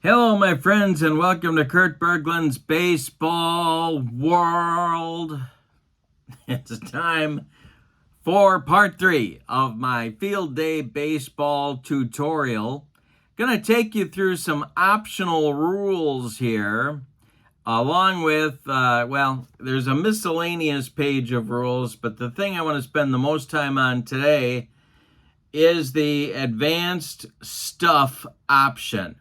Hello, my friends, and welcome to Kurt Berglund's Baseball World. It's time for part 3 of my Field Day Baseball tutorial. Going to take you through some optional rules here, along with, there's a miscellaneous page of rules, but the thing I want to spend the most time on today is the advanced stuff option.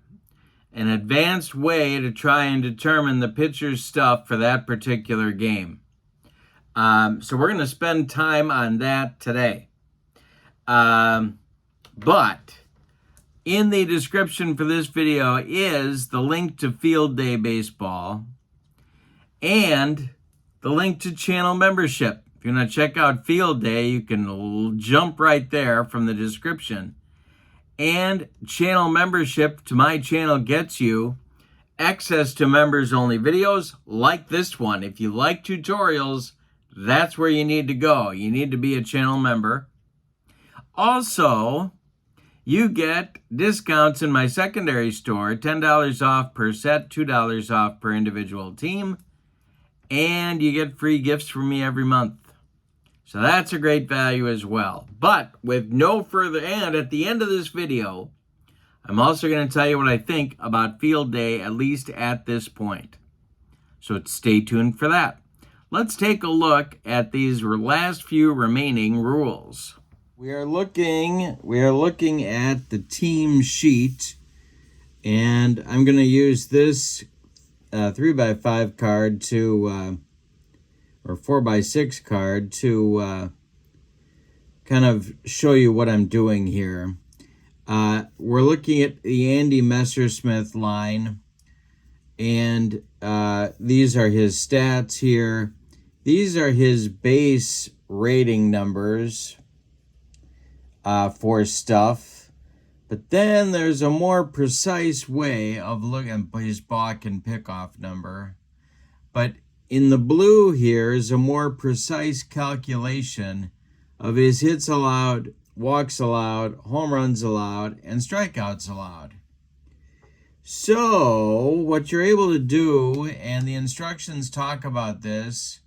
An advanced way to try and determine the pitcher's stuff for that particular game. So we're going to spend time on that today. But in the description for this video is the link to Field Day Baseball and the link to channel membership. If you want to check out Field Day, you can jump right there from the description. And channel membership to my channel gets you access to members-only videos like this one. If you like tutorials, that's where you need to go. You need to be a channel member. Also, you get discounts in my secondary store, $10 off per set, $2 off per individual team, and you get free gifts from me every month. So that's a great value as well. But with no further, and at the end of this video, I'm also going to tell you what I think about Field Day, at least at this point. So stay tuned for that. Let's take a look at these last few remaining rules. We are looking at the team sheet, and I'm going to use this 3x5 card to or 4x6 card to kind of show you what I'm doing here. We're looking at the Andy Messersmith line, and these are his stats here. These are his base rating numbers for stuff. But then there's a more precise way of looking at his balk and pickoff number. But in the blue here is a more precise calculation of his hits allowed, walks allowed, home runs allowed, and strikeouts allowed. So what you're able to do, and the instructions talk about this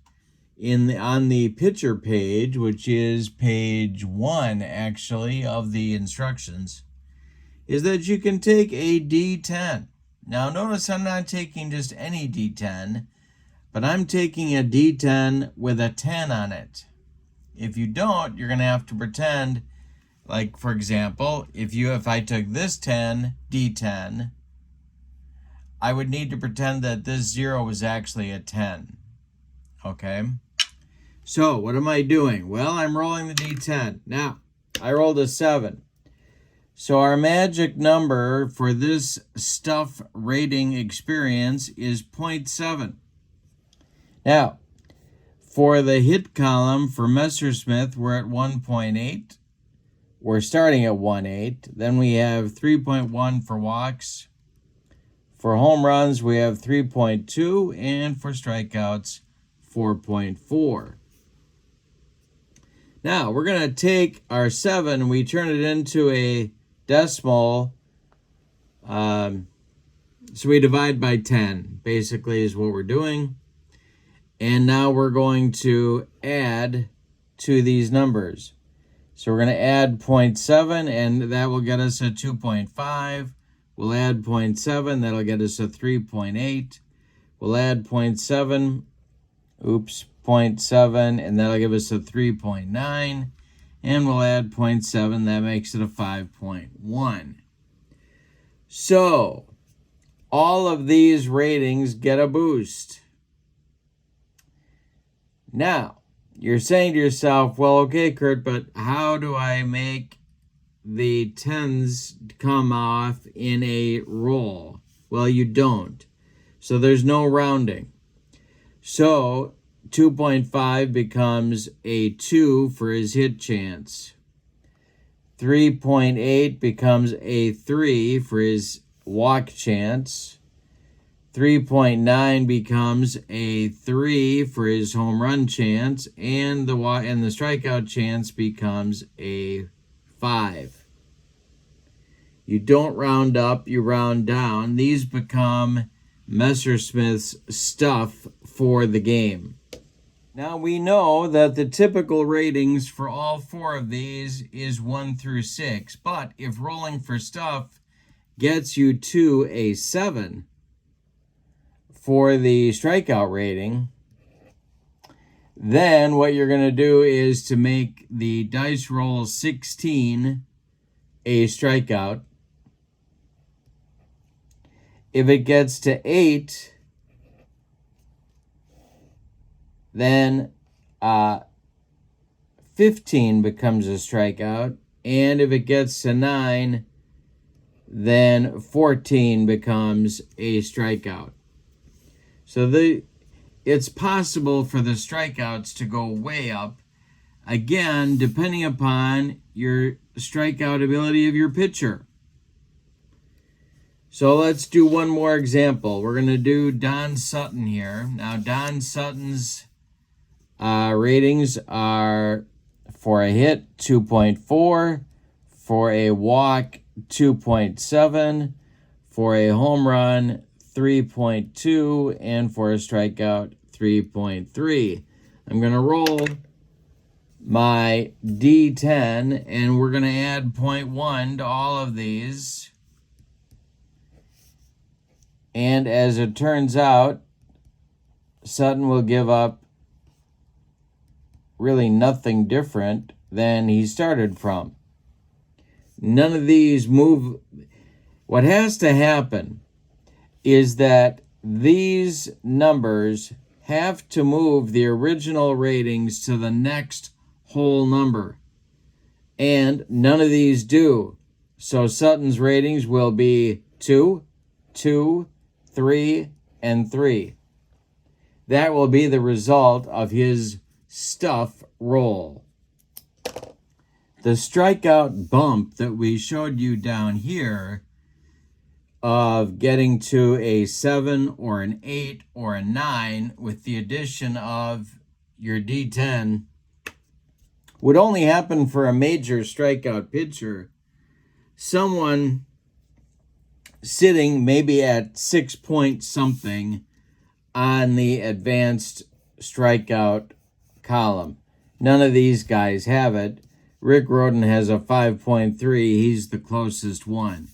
on the pitcher page, which is page 1 actually of the instructions, is that you can take a D10. Now notice I'm not taking just any D10, but I'm taking a D10 with a 10 on it. If you don't, you're going to have to pretend, like, for example, if I took this 10, D10, I would need to pretend that this 0 was actually a 10. Okay? So, what am I doing? Well, I'm rolling the D10. Now, I rolled a 7. So our magic number for this stuff rating experience is 0.7. Now, for the hit column for Messersmith, we're at 1.8. We're starting at 1.8. Then we have 3.1 for walks. For home runs, we have 3.2. And for strikeouts, 4.4. Now, we're going to take our 7 and we turn it into a decimal. So we divide by 10, basically, is what we're doing. And now we're going to add to these numbers. So we're going to add 0.7, and that will get us a 2.5. We'll add 0.7, that'll get us a 3.8. We'll add 0.7, and that'll give us a 3.9. And we'll add 0.7, that makes it a 5.1. So all of these ratings get a boost. Now, you're saying to yourself, well, okay, Kurt, but how do I make the 10s come off in a roll? Well, you don't. So there's no rounding. So 2.5 becomes a 2 for his hit chance. 3.8 becomes a 3 for his walk chance. 3.9 becomes a 3 for his home run chance, and the strikeout chance becomes a 5. You don't round up, you round down. These become Messerschmitt's stuff for the game. Now we know that the typical ratings for all four of these is 1 through 6, but if rolling for stuff gets you to a 7 for the strikeout rating, then what you're going to do is to make the dice roll 16 a strikeout. If it gets to 8, then 15 becomes a strikeout. And if it gets to 9, then 14 becomes a strikeout. So it's possible for the strikeouts to go way up, again, depending upon your strikeout ability of your pitcher. So let's do one more example. We're going to do Don Sutton here. Now, Don Sutton's ratings are for a hit 2.4, for a walk 2.7, for a home run 3.2, and for a strikeout 3.3. I'm going to roll my D10, and we're going to add 0.1 to all of these. And as it turns out, Sutton will give up really nothing different than he started from. None of these move. What has to happen is that these numbers have to move the original ratings to the next whole number. And none of these do. So Sutton's ratings will be 2, 2, 3, and 3. That will be the result of his stuff roll. The strikeout bump that we showed you down here of getting to a 7 or an 8 or a 9 with the addition of your D10 would only happen for a major strikeout pitcher. Someone sitting maybe at 6 point something on the advanced strikeout column. None of these guys have it. Rick Rhoden has a 5.3. He's the closest one.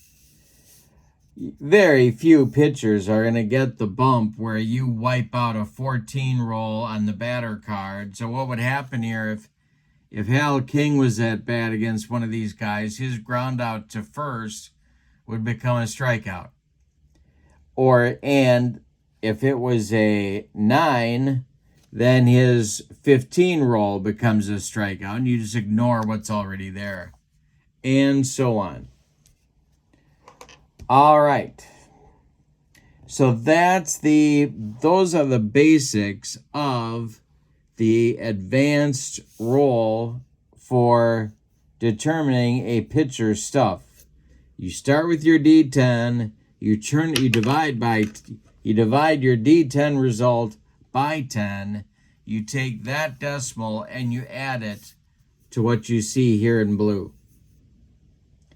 Very few pitchers are going to get the bump where you wipe out a 14 roll on the batter card. So what would happen here if Hal King was at bat against one of these guys, his ground out to first would become a strikeout. And if it was a 9, then his 15 roll becomes a strikeout, and you just ignore what's already there, and so on. All right. So those are the basics of the advanced roll for determining a pitcher's stuff. You start with your D10, you divide your D10 result by 10, you take that decimal and you add it to what you see here in blue.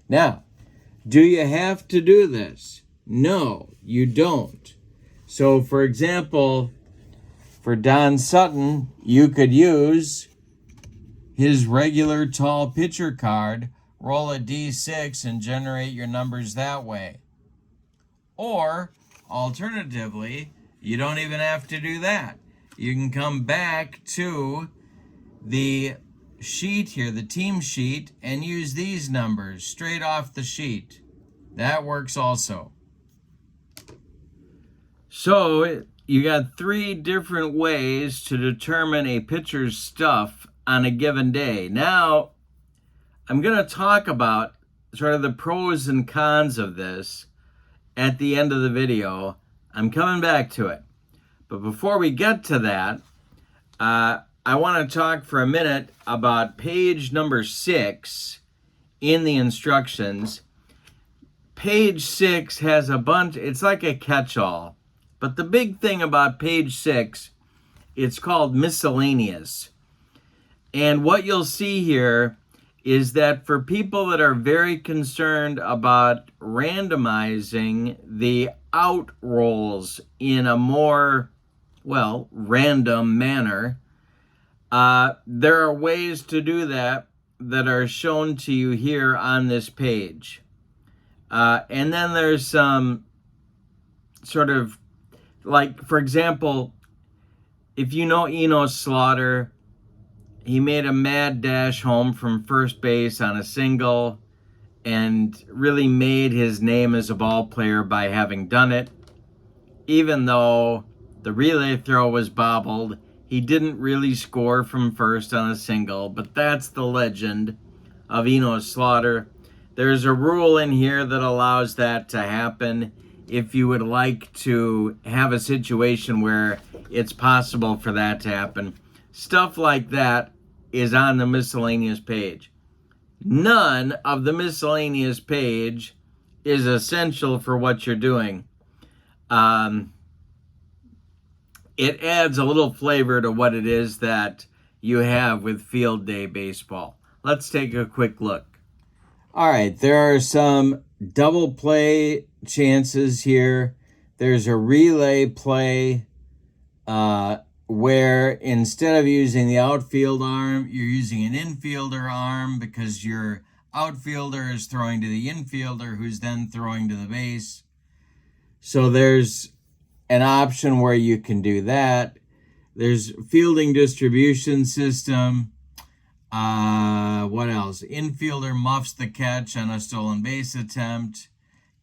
Now, do you have to do this? No, you don't. So, for example, for Don Sutton, you could use his regular tall pitcher card, roll a D6, and generate your numbers that way. Or, alternatively, you don't even have to do that. You can come back to the sheet here, the team sheet, and use these numbers straight off the sheet. That works also. So you got 3 different ways to determine a pitcher's stuff on a given day. Now, I'm going to talk about sort of the pros and cons of this at the end of the video. I'm coming back to it. But before we get to that, I want to talk for a minute about page number 6 in the instructions. Page 6 has a bunch, it's like a catch-all. But the big thing about page 6, it's called miscellaneous. And what you'll see here is that for people that are very concerned about randomizing the out rolls in a more, well, random manner, there are ways to do that are shown to you here on this page. And then there's some sort of, like, for example, if you know Enos Slaughter, he made a mad dash home from first base on a single and really made his name as a ball player by having done it. Even though the relay throw was bobbled, he didn't really score from first on a single, but that's the legend of Enos Slaughter. There's a rule in here that allows that to happen if you would like to have a situation where it's possible for that to happen. Stuff like that is on the miscellaneous page. None of the miscellaneous page is essential for what you're doing. It adds a little flavor to what it is that you have with field day baseball. Let's take a quick look. All right, there are some double play chances here. There's a relay play where instead of using the outfield arm, you're using an infielder arm because your outfielder is throwing to the infielder who's then throwing to the base. So there's an option where you can do that. There's fielding distribution system. What else? Infielder muffs the catch on a stolen base attempt.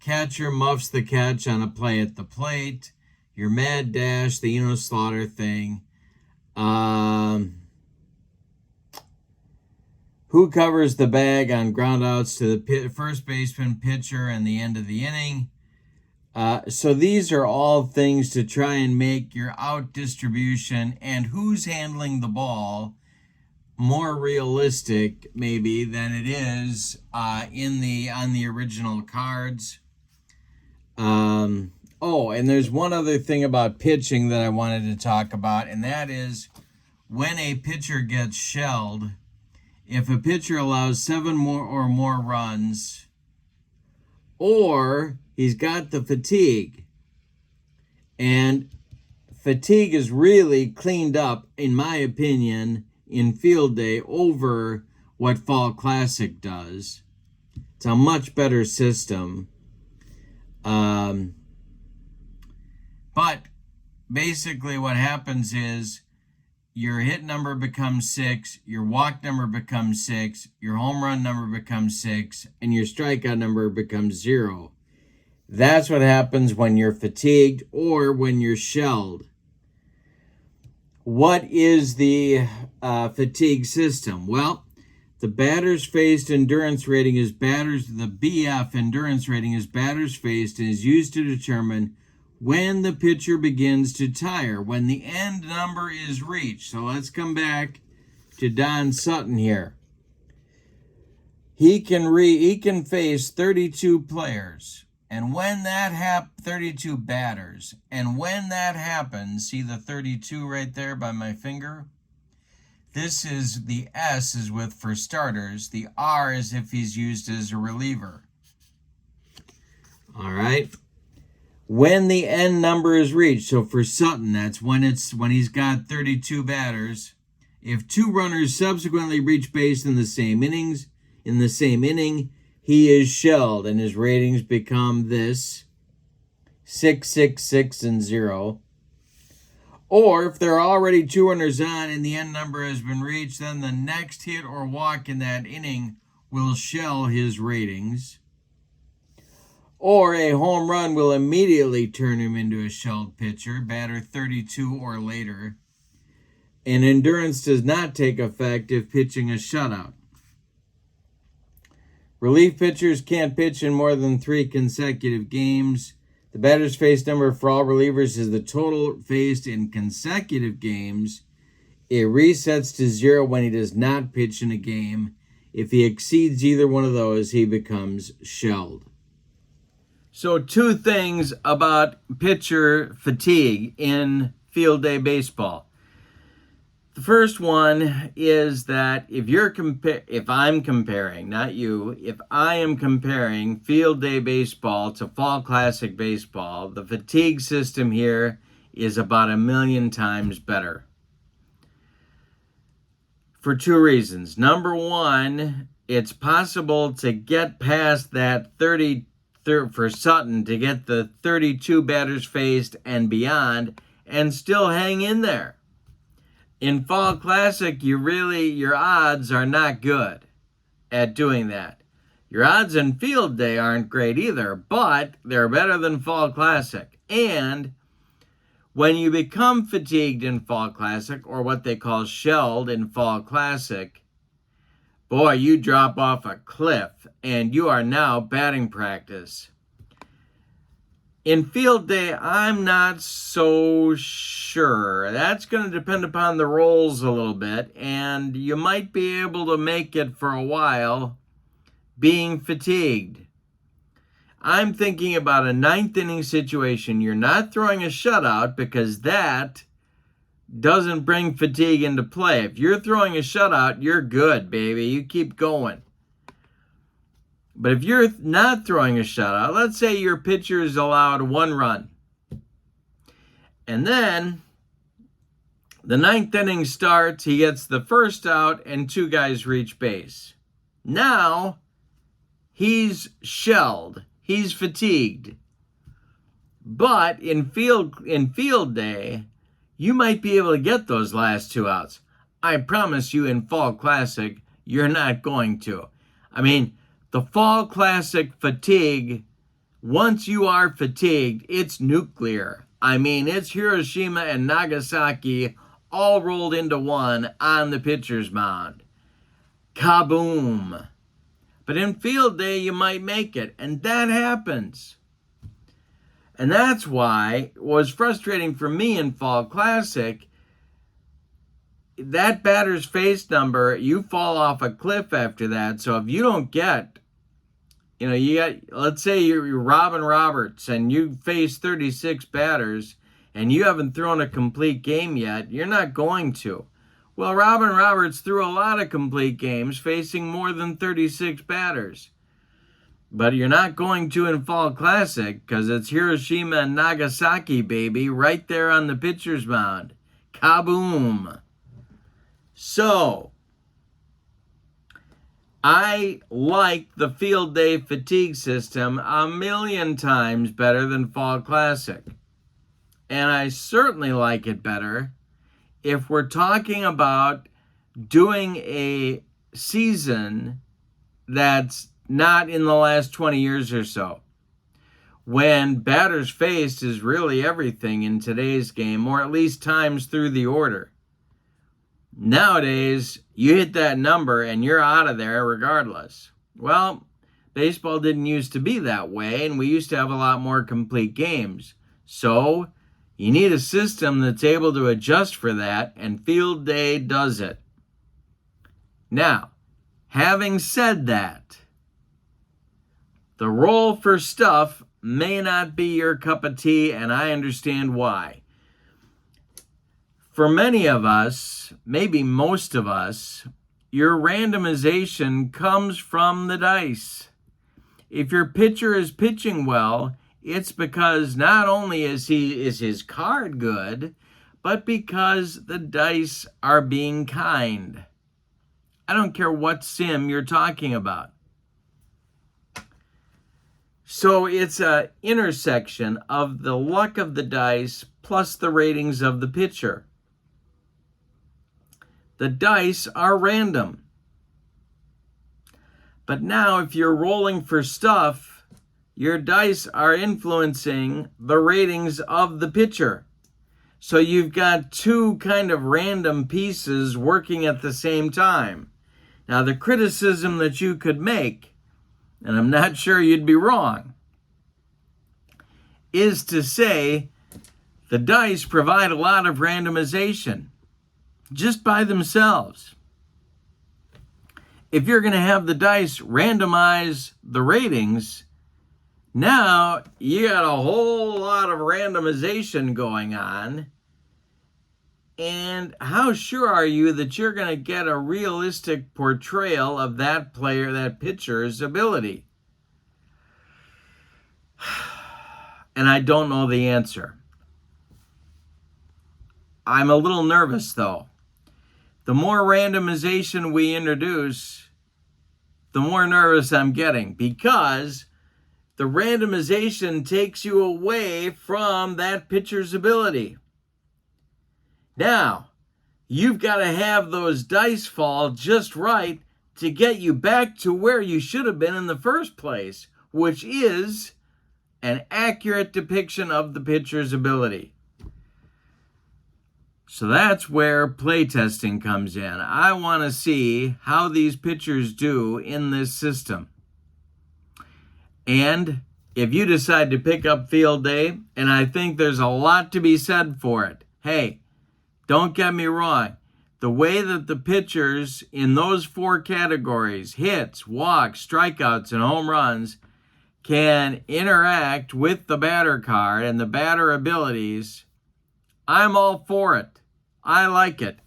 Catcher muffs the catch on a play at the plate. Your mad dash, the Enos Slaughter thing. Who covers the bag on groundouts to the first baseman, pitcher, and the end of the inning. So these are all things to try and make your out distribution and who's handling the ball more realistic, maybe, than it is on the original cards. Oh, and there's one other thing about pitching that I wanted to talk about, and that is when a pitcher gets shelled, if a pitcher allows 7 or more runs, or he's got the fatigue, and fatigue is really cleaned up, in my opinion, in field day over what Fall Classic does. It's a much better system. But basically what happens is your hit number becomes 6, your walk number becomes 6, your home run number becomes 6, and your strikeout number becomes 0. That's what happens when you're fatigued or when you're shelled. What is the fatigue system? Well, the batters faced endurance rating is the BF endurance rating is batters faced and is used to determine when the pitcher begins to tire, when the end number is reached. So let's come back to Don Sutton here. He can face 32 players. And when that 32 batters, and when that happens, see the 32 right there by my finger? This is, the S is with for starters. The R is if he's used as a reliever. All right. When the end number is reached, so for Sutton, that's when he's got 32 batters. If 2 runners subsequently reach base in the same inning, he is shelled, and his ratings become this: 6, 6, 6, and 0. Or if there are already 2 runners on and the end number has been reached, then the next hit or walk in that inning will shell his ratings. Or a home run will immediately turn him into a shelled pitcher, batter 32 or later. And endurance does not take effect if pitching a shutout. Relief pitchers can't pitch in more than 3 consecutive games. The batters faced number for all relievers is the total faced in consecutive games. It resets to 0 when he does not pitch in a game. If he exceeds either one of those, he becomes shelled. So 2 things about pitcher fatigue in field day baseball. The first one is that if I'm comparing, not you, if I am comparing field day baseball to fall classic baseball, the fatigue system here is about 1,000,000 times better. For two reasons. Number one, it's possible to get past that for Sutton, to get the 32 batters faced and beyond and still hang in there. In Fall Classic, your odds are not good at doing that. Your odds in Field Day aren't great either, but they're better than Fall Classic. And when you become fatigued in Fall Classic, or what they call shelled in Fall Classic, boy, you drop off a cliff and you are now batting practice. In Field Day, I'm not so sure. That's going to depend upon the roles a little bit, and you might be able to make it for a while being fatigued. I'm thinking about a ninth inning situation. You're not throwing a shutout because that doesn't bring fatigue into play. If you're throwing a shutout, you're good, baby. You keep going. But if you're not throwing a shutout, let's say your pitcher is allowed 1 run. And then the ninth inning starts, he gets the first out and 2 guys reach base. Now he's shelled. He's fatigued. But in field day, you might be able to get those last 2 outs. I promise you in Fall Classic, you're not going to. I mean, the Fall Classic fatigue, once you are fatigued, it's nuclear. I mean, it's Hiroshima and Nagasaki all rolled into one on the pitcher's mound. Kaboom. But in Field Day, you might make it, and that happens. And that's why it was frustrating for me in Fall Classic. That batter's face number, you fall off a cliff after that. So if you don't get, let's say you're Robin Roberts and you face 36 batters and you haven't thrown a complete game yet, you're not going to. Well, Robin Roberts threw a lot of complete games facing more than 36 batters. But you're not going to in Fall Classic because it's Hiroshima and Nagasaki, baby, right there on the pitcher's mound. Kaboom. So, I like the Field Day fatigue system 1,000,000 times better than Fall Classic. And I certainly like it better if we're talking about doing a season that's not in the last 20 years or so, when batters faced is really everything in today's game, or at least times through the order. Nowadays, you hit that number and you're out of there regardless. Well, baseball didn't used to be that way, and we used to have a lot more complete games. So, you need a system that's able to adjust for that, and Field Day does it. Now, having said that, the role for stuff may not be your cup of tea, and I understand why. For many of us, maybe most of us, your randomization comes from the dice. If your pitcher is pitching well, it's because not only is his card good, but because the dice are being kind. I don't care what sim you're talking about. So it's an intersection of the luck of the dice plus the ratings of the pitcher. The dice are random. But now if you're rolling for stuff, your dice are influencing the ratings of the pitcher. So you've got 2 kind of random pieces working at the same time. Now the criticism that you could make, and I'm not sure you'd be wrong, is to say the dice provide a lot of randomization just by themselves. If you're going to have the dice randomize the ratings, now you got a whole lot of randomization going on, And how sure are you that you're going to get a realistic portrayal of that player, that pitcher's ability? And I don't know the answer. I'm a little nervous, though. The more randomization we introduce, the more nervous I'm getting, because the randomization takes you away from that pitcher's ability. Now, you've got to have those dice fall just right to get you back to where you should have been in the first place, which is an accurate depiction of the pitcher's ability. So that's where playtesting comes in. I want to see how these pitchers do in this system. And if you decide to pick up Field Day, and I think there's a lot to be said for it, hey, don't get me wrong. The way that the pitchers in those 4 categories, hits, walks, strikeouts, and home runs, can interact with the batter card and the batter abilities, I'm all for it. I like it.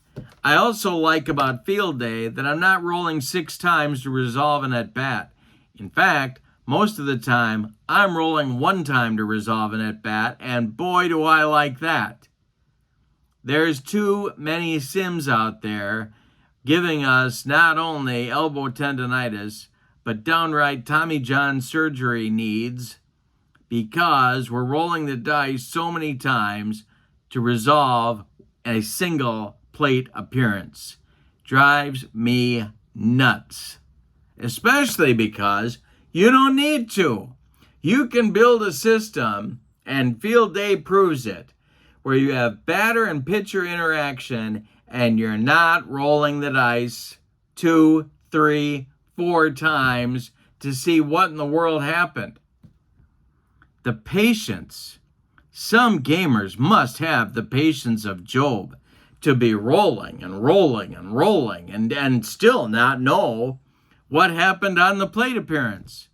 I also like about Field Day that I'm not rolling 6 times to resolve an at-bat. In fact, most of the time, I'm rolling 1 time to resolve an at-bat, and boy, do I like that. There's too many sims out there giving us not only elbow tendonitis, but downright Tommy John surgery needs because we're rolling the dice so many times to resolve a single plate appearance. Drives me nuts. Especially because you don't need to. You can build a system, and Field Day proves it, where you have batter and pitcher interaction and you're not rolling the dice 2, 3, 4 times to see what in the world happened. The patience. Some gamers must have the patience of Job to be rolling and rolling and rolling and still not know what happened on the plate appearance.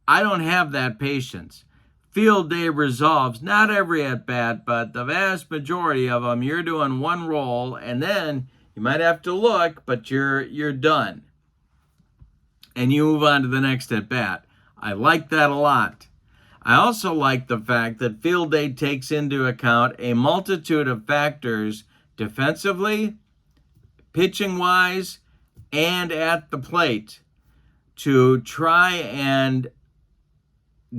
I don't have that patience. Field Day resolves not every at-bat, but the vast majority of them. You're doing 1 roll, and then you might have to look, but you're done. And you move on to the next at-bat. I like that a lot. I also like the fact that Field Day takes into account a multitude of factors defensively, pitching-wise, and at the plate to try and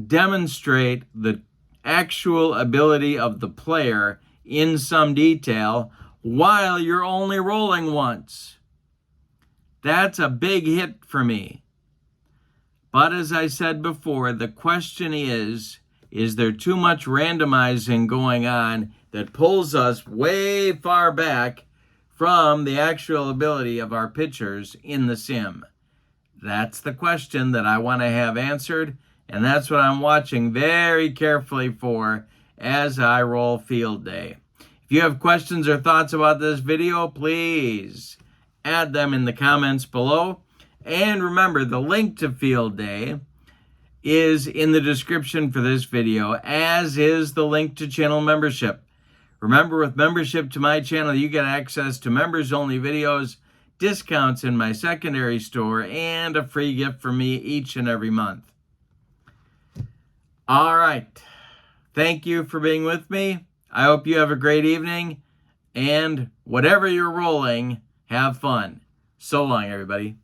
demonstrate the actual ability of the player in some detail while you're only rolling once. That's a big hit for me. But as I said before, the question is there too much randomizing going on that pulls us way far back from the actual ability of our pitchers in the sim? That's the question that I want to have answered, and that's what I'm watching very carefully for as I roll Field Day. If you have questions or thoughts about this video, please add them in the comments below. And remember, the link to Field Day is in the description for this video, as is the link to channel membership. Remember, with membership to my channel, you get access to members-only videos, discounts in my secondary store, and a free gift from me each and every month. All right. Thank you for being with me. I hope you have a great evening, and whatever you're rolling, have fun. So long, everybody.